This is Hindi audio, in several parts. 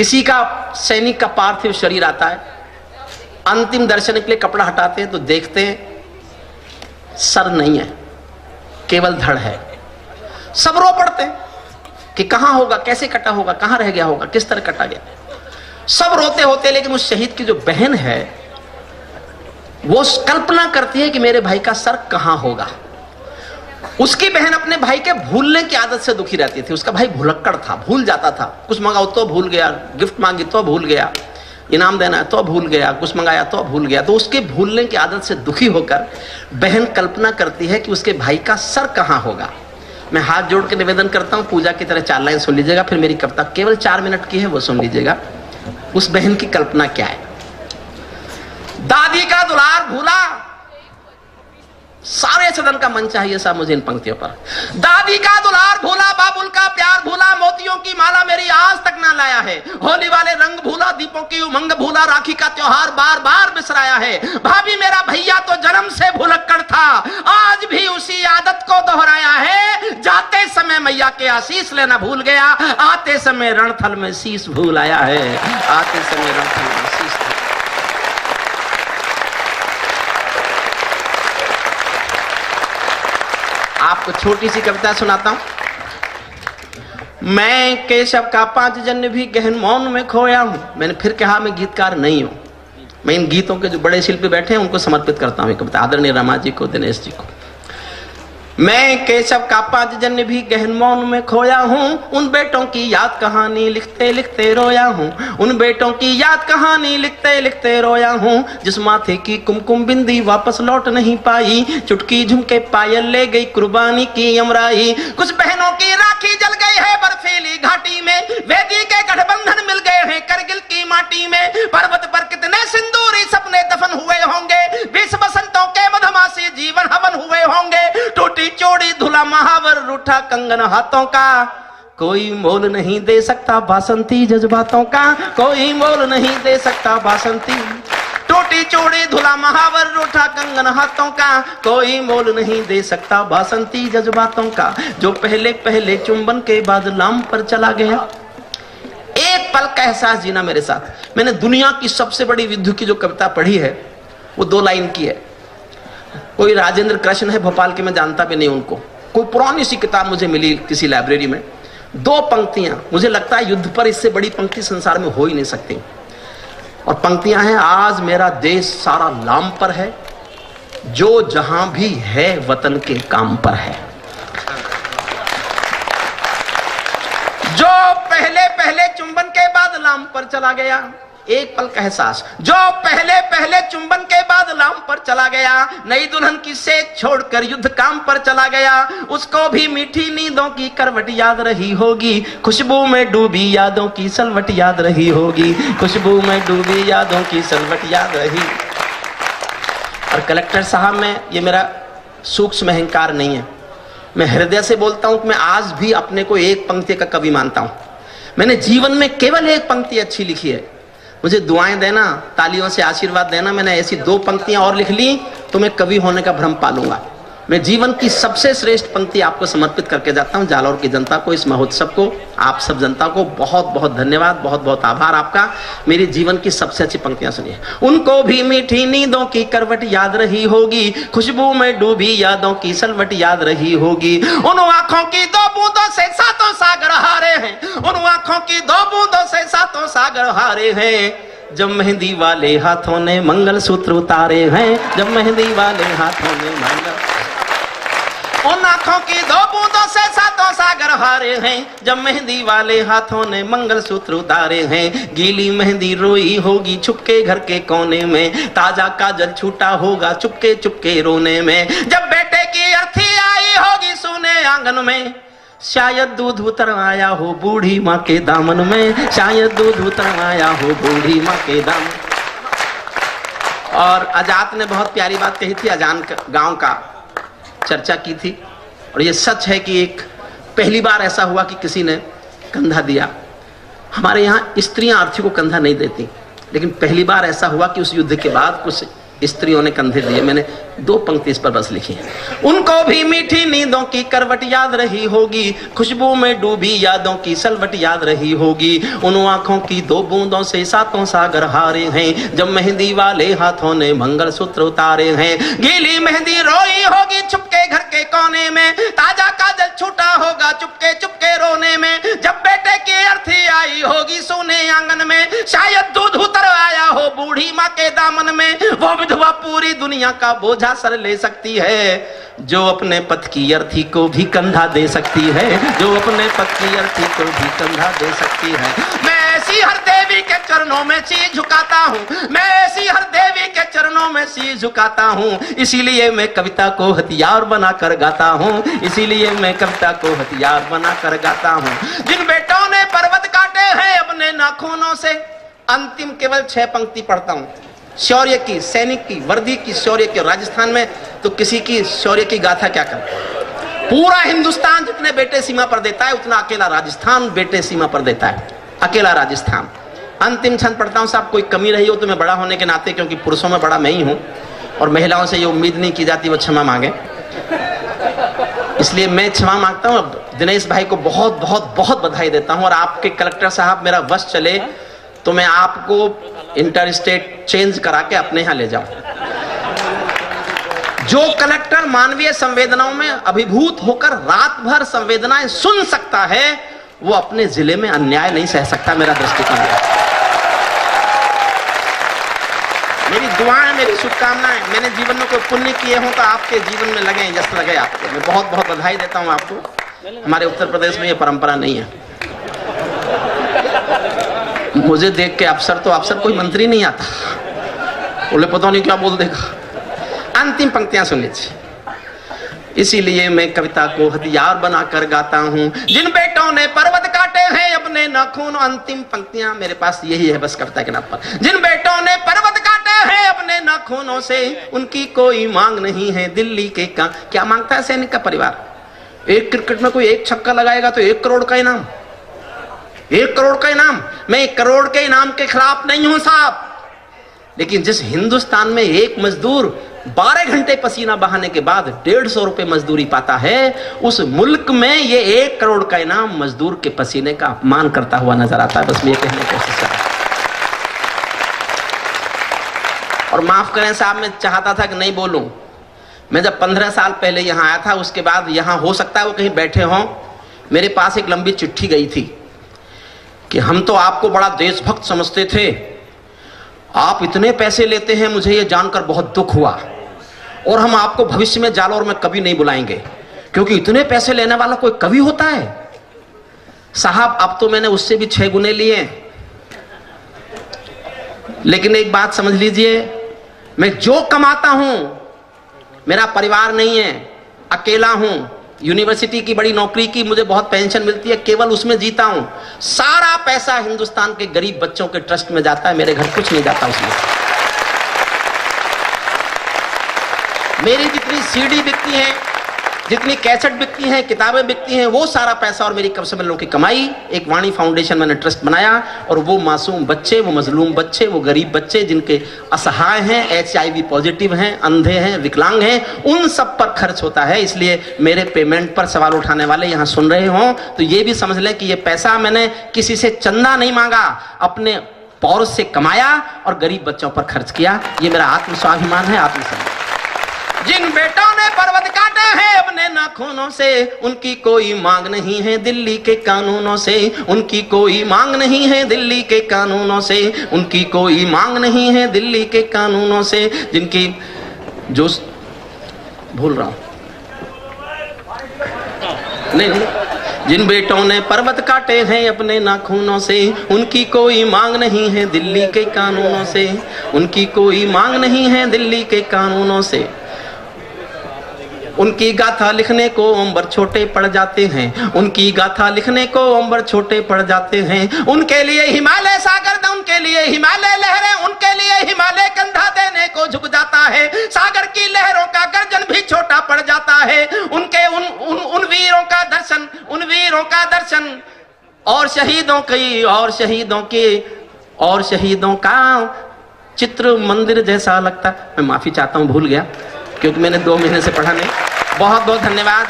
किसी का सैनिक का पार्थिव शरीर आता है, अंतिम दर्शन के लिए कपड़ा हटाते हैं तो देखते हैं सर नहीं है, केवल धड़ है। सब रो पड़ते हैं कि कहां होगा, कैसे कटा होगा, कहां रह गया होगा, किस तरह कटा गया। सब रोते होते, लेकिन उस शहीद की जो बहन है वो कल्पना करती है कि मेरे भाई का सर कहां होगा। उसकी बहन अपने भाई के भूलने की आदत से दुखी रहती थी। उसका भाई भुलक्कड़ था, भूल जाता था। कुछ मंगाओ तो भूल गया, गिफ्ट मांगी तो भूल गया, इनाम देना है तो भूल गया, कुछ मंगाया तो भूल गया। तो उसके भूलने की आदत से दुखी होकर बहन कल्पना करती है कि उसके भाई का सर कहां होगा। मैं हाथ जोड़ के निवेदन करता हूं, पूजा की तरह 4 लाइन सुन लीजिएगा, फिर मेरी कविता केवल 4 मिनट की है, वो सुन लीजिएगा। उस बहन की कल्पना क्या है। दादी का दुलार भूला, सारे सदन का मन चाहिए साहब मुझे इन पंक्तियों पर। दादी का दुलार भूला, बाबुल का प्यार भूला, मोतियों की माला मेरी आज तक ना लाया है। होली वाले रंग भूला, दीपों की उमंग भूला, राखी का त्योहार बार बार बिसराया है। भाभी मेरा भैया तो जन्म से भुलक्कड़ था, आज भी उसी आदत को दोहराया है। जाते समय मैया के आशीष लेना भूल गया, आते समय रणथल में शीश भूल आया है। आते समय रणथल में शीश। आपको छोटी सी कविता सुनाता हूं। मैं केशव का 5 जन्म भी गहन मौन में खोया हूं। मैंने फिर कहा मैं गीतकार नहीं हूं, मैं इन गीतों के जो बड़े शिल्पी बैठे हैं उनको समर्पित करता हूं। कविता आदरणीय रमा जी को, दिनेश जी को। मैं केशव का 5 जन्म भी गहन मौन में खोया हूं, उन बेटों की याद कहानी लिखते लिखते रोया हूं। उन बेटों की याद कहानी लिखते लिखते रोया हूं, जिस माथे की कुमकुम बिंदी वापस लौट नहीं पाई, चुटकी झुमके पायल ले गई कुर्बानी की यमराई। कुछ बहनों की राखी जल गई है बर्फीली घाटी में, वेदी के गठबंधन मिल गए हैं करगिल की माटी में। पर्वत पर कितने सिंदूरी सपने दफन हुए होंगे, 20 बसंतों के मधुमासी जीवन हवन हुए होंगे। टूटी चोड़ी धुला महावर रूठा कंगन हाथों का, कोई मोल नहीं दे सकता बासंती जज्बातों का, कोई मोल नहीं दे सकता बासंती। टूटी चोड़ी धुला महावर रूठा कंगन हाथों का, कोई मोल नहीं दे सकता बासंती जज्बातों का। जो पहले पहले चुंबन के बाद लाम पर चला गया, एक पल का एहसास जीना मेरे साथ। मैंने दुनिया की सबसे बड़ी विद्युत की जो कविता पढ़ी है वो 2 लाइन की है। कोई राजेंद्र कृष्ण है भोपाल के, मैं जानता भी नहीं उनको। कोई पुरानी सी किताब मुझे मिली किसी लाइब्रेरी में, 2 पंक्तियां। मुझे लगता है युद्ध पर इससे बड़ी पंक्ति संसार में हो ही नहीं सकती। और पंक्तियां हैं, आज मेरा देश सारा लाम पर है, जो जहां भी है वतन के काम पर है। जो पहले पहले चुंबन के बाद लाम पर चला गया, एक पल का एहसास। जो पहले पहले चुंबन के बाद लाम पर चला गया, नई दुल्हन की सेज छोड़कर युद्ध काम पर चला गया, उसको भी मीठी नींदों की करवट याद रही होगी, खुशबू में डूबी यादों की सलवट याद रही होगी, खुशबू में डूबी यादों की सलवट याद रही। और कलेक्टर साहब में ये मेरा सूक्ष्म अहंकार नहीं है, मैं हृदय से बोलता हूं कि मैं आज भी अपने को एक पंक्ति का कवि मानता हूं। मैंने जीवन में केवल एक पंक्ति अच्छी लिखी है, मुझे दुआएं देना, तालियों से आशीर्वाद देना। मैंने ऐसी 2 पंक्तियां और लिख ली तो मैं कवि होने का भ्रम पालूंगा। मैं जीवन की सबसे श्रेष्ठ पंक्ति आपको समर्पित करके जाता हूं, जालौर की जनता को, इस महोत्सव को, आप सब जनता को बहुत बहुत धन्यवाद, बहुत बहुत आभार आपका। मेरी जीवन की सबसे अच्छी पंक्तियां सुनिए। उनको भी मीठी नींदों की करवट याद रही होगी, खुशबू में डूबी यादों की सलवट याद रही होगी। उन आंखों की 2 बूंदों से 7 सागर हारे हैं, उन आंखों की 2 बूंदों से 7 सागर हारे हैं, जब मेहंदी वाले हाथों ने मंगल सूत्र उतारे हैं, जब मेहंदी वाले हाथों ने मंगल। उन आंखों की 2 बूंदों से 7 सागर हारे हैं, जब मेहंदी वाले हाथों ने मंगल सूत्र उतारे हैं। गीली मेहंदी रोई होगी छुपके घर के कोने में, ताजा काजल छूटा होगा चुपके चुपके रोने में। जब बेटे की अर्थी आई होगी सोने आंगन में, शायद दूध उतर आया हो बूढ़ी माँ के दामन में, शायद दूध उतर आया हो बूढ़ी माँ के दामन। और आजाद ने बहुत प्यारी बात कही थी, अजान गांव का चर्चा की थी, और ये सच है कि एक पहली बार ऐसा हुआ कि किसी ने कंधा दिया। हमारे यहाँ स्त्रियां अर्थी को कंधा नहीं देती, लेकिन पहली बार ऐसा हुआ कि उस युद्ध के बाद कुछ स्त्रियों ने कंधे दिए। मैंने 2 पंक्ति इस पर बस लिखी है। उनको भी मीठी नींदों की करवट याद रही होगी, खुशबू में डूबी यादों की सलवट याद रही होगी। उन आंखों की 2 बूंदों से 7 सागर हारे हैं, जब मेहंदी वाले हाथों ने मंगलसूत्र उतारे हैं। गीली मेहंदी रोई होगी छुपके घर के कोने में, ताजा काजल छूटा होगा चुपके चुपके रोने में। जब बेटे की अर्थी आई होगी सोने आंगन में, शायद दूध उतर आया हो बूढ़ी माँ के दामन में। वो विधवा पूरी दुनिया का बोझा सर ले सकती है, जो अपने पति की अर्थी को भी कंधा दे सकती है, जो अपने पति की अर्थी को भी कंधा दे सकती है। मैं ऐसी हर देवी के चरणों में शीश झुकाता हूँ, मैं ऐसी हर देवी के चरणों में शीश झुकाता हूँ। इसीलिए मैं कविता को हथियार बना कर गाता हूँ, इसीलिए मैं कविता को हथियार बना कर गाता हूँ। जिन बेटों ने पर्वत काटे हैं अपने नाखूनों से, अंतिम केवल 6 पंक्ति पढ़ता हूँ। शौर्य की, सैनिक की, वर्दी की शौर्य की। राजस्थान में तो किसी की शौर्य की गाथा क्या कर, पूरा हिंदुस्तान जितने बेटे सीमा पर देता है उतना अकेला राजस्थान बेटे सीमा पर देता है, अकेला राजस्थान। अंतिम छंद पढ़ता हूँ साहब, कोई कमी रही हो तो मैं बड़ा होने के नाते, क्योंकि पुरुषों में बड़ा मैं ही हूँ और महिलाओं से ये उम्मीद नहीं की जाती वो क्षमा मांगे, इसलिए मैं क्षमा मांगता हूँ। दिनेश भाई को बहुत बहुत बहुत बधाई देता हूँ। और आपके कलेक्टर साहब मेरा वश चले तो मैं आपको इंटर स्टेट चेंज करा के अपने यहां ले जाऊं। जो कलेक्टर मानवीय संवेदनाओं में अभिभूत होकर रात भर संवेदनाएं सुन सकता है, वो अपने जिले में अन्याय नहीं सह सकता। मेरा दृष्टिकोण है। मेरी दुआएं, मेरी शुभकामनाएं, मैंने जीवन में कोई पुण्य किए हो तो आपके जीवन में लगे जैसे लगे आपको। मैं बहुत बहुत बधाई देता हूं आपको। हमारे उत्तर प्रदेश में ये परंपरा नहीं है। मुझे देख के अफसर कोई मंत्री नहीं आता, बोले पता नहीं क्या बोल देगा। अंतिम पंक्तियां सुन लीजिए। इसीलिए मैं कविता को हथियार बनाकर गाता हूं, जिन बेटों ने पर्वत काटे हैं अपने नाखून। अंतिम पंक्तियां मेरे पास यही है बस कविता के नाम पर। जिन बेटों ने पर्वत काटे हैं अपने नाखूनों से, उनकी कोई मांग नहीं है दिल्ली के का। क्या मांगता है सैनिक का परिवार? एक क्रिकेट में कोई 1 छक्का लगाएगा तो 1 करोड़ का इनाम, 1 करोड़ का इनाम। मैं 1 करोड़ के इनाम के खिलाफ नहीं हूं साहब, लेकिन जिस हिंदुस्तान में एक मजदूर 12 घंटे पसीना बहाने के बाद 150 रुपए मजदूरी पाता है, उस मुल्क में ये 1 करोड़ का इनाम मजदूर के पसीने का अपमान करता हुआ नजर आता है। बस मैं ये कहने की कोशिश कर रहा हूं। और माफ करें साहब, मैं चाहता था कि नहीं बोलूं। मैं जब 15 साल पहले यहां आया था, उसके बाद यहां हो सकता है वो कहीं बैठे हों, मेरे पास एक लंबी चिट्ठी गई थी कि हम तो आपको बड़ा देशभक्त समझते थे, आप इतने पैसे लेते हैं, मुझे ये जानकर बहुत दुख हुआ, और हम आपको भविष्य में जालौर में कभी नहीं बुलाएंगे, क्योंकि इतने पैसे लेने वाला कोई कवि होता है। साहब अब तो मैंने उससे भी 6 गुने लिए। लेकिन एक बात समझ लीजिए, मैं जो कमाता हूं, मेरा परिवार नहीं है, अकेला हूं। यूनिवर्सिटी की बड़ी नौकरी की मुझे बहुत पेंशन मिलती है, केवल उसमें जीता हूं। सारा पैसा हिंदुस्तान के गरीब बच्चों के ट्रस्ट में जाता है, मेरे घर कुछ नहीं जाता उसमें। मेरी जितनी सीडी बिकती हैं, जितनी कैसेट बिकती हैं, किताबें बिकती हैं, वो सारा पैसा और मेरी कब्ज़ की कमाई एक वाणी फाउंडेशन मैंने ट्रस्ट बनाया, और वो मासूम बच्चे, वो मजलूम बच्चे, वो गरीब बच्चे जिनके असहाय हैं, HIV पॉजिटिव हैं, अंधे हैं, विकलांग हैं, उन सब पर खर्च होता है। इसलिए मेरे पेमेंट पर सवाल उठाने वाले यहाँ सुन रहे हों तो ये भी समझ लें कि ये पैसा मैंने किसी से चंदा नहीं मांगा, अपने पौरुष से कमाया और गरीब बच्चों पर खर्च किया। ये मेरा आत्मस्वाभिमान है, आत्मसम्मान। जिन बेटों ने पर्वत काटे हैं अपने नाखूनों से, उनकी कोई मांग नहीं है दिल्ली के कानूनों से, उनकी कोई मांग नहीं है दिल्ली के कानूनों से, उनकी कोई मांग नहीं है दिल्ली के कानूनों से। जिनकी जो भूल रहा हूं, नहीं, जिन बेटों ने पर्वत काटे हैं अपने नाखूनों से, उनकी कोई मांग नहीं है दिल्ली के कानूनों से, उनकी कोई मांग नहीं है दिल्ली के कानूनों से। उनकी गाथा लिखने को अंबर छोटे पड़ जाते हैं, उनकी गाथा लिखने को अंबर छोटे पड़ जाते हैं। उनके लिए हिमालय सागर, उनके लिए हिमालय लहरें, उनके लिए हिमालय कंधा देने को झुक जाता है। सागर की लहरों का गर्जन भी छोटा पड़ जाता है। उनके उन वीरों का दर्शन, उन वीरों का दर्शन, और शहीदों की, और शहीदों की, और शहीदों का चित्र मंदिर जैसा लगता। मैं माफी चाहता हूं, भूल गया क्योंकि मैंने 2 महीने से पढ़ा नहीं। बहुत बहुत धन्यवाद।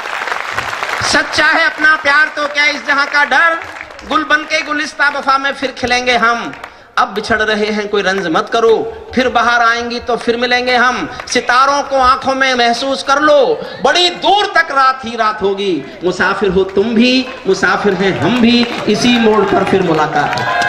सच्चा है अपना प्यार तो क्या इस जहां का डर, गुल बन के गुलिस्ता वफा में फिर खिलेंगे हम। अब बिछड़ रहे हैं कोई रंज मत करो, फिर बाहर आएंगी तो फिर मिलेंगे हम। सितारों को आंखों में महसूस कर लो, बड़ी दूर तक रात ही रात होगी। मुसाफिर हो तुम भी, मुसाफिर हैं हम भी, इसी मोड़ पर फिर मुलाकात है।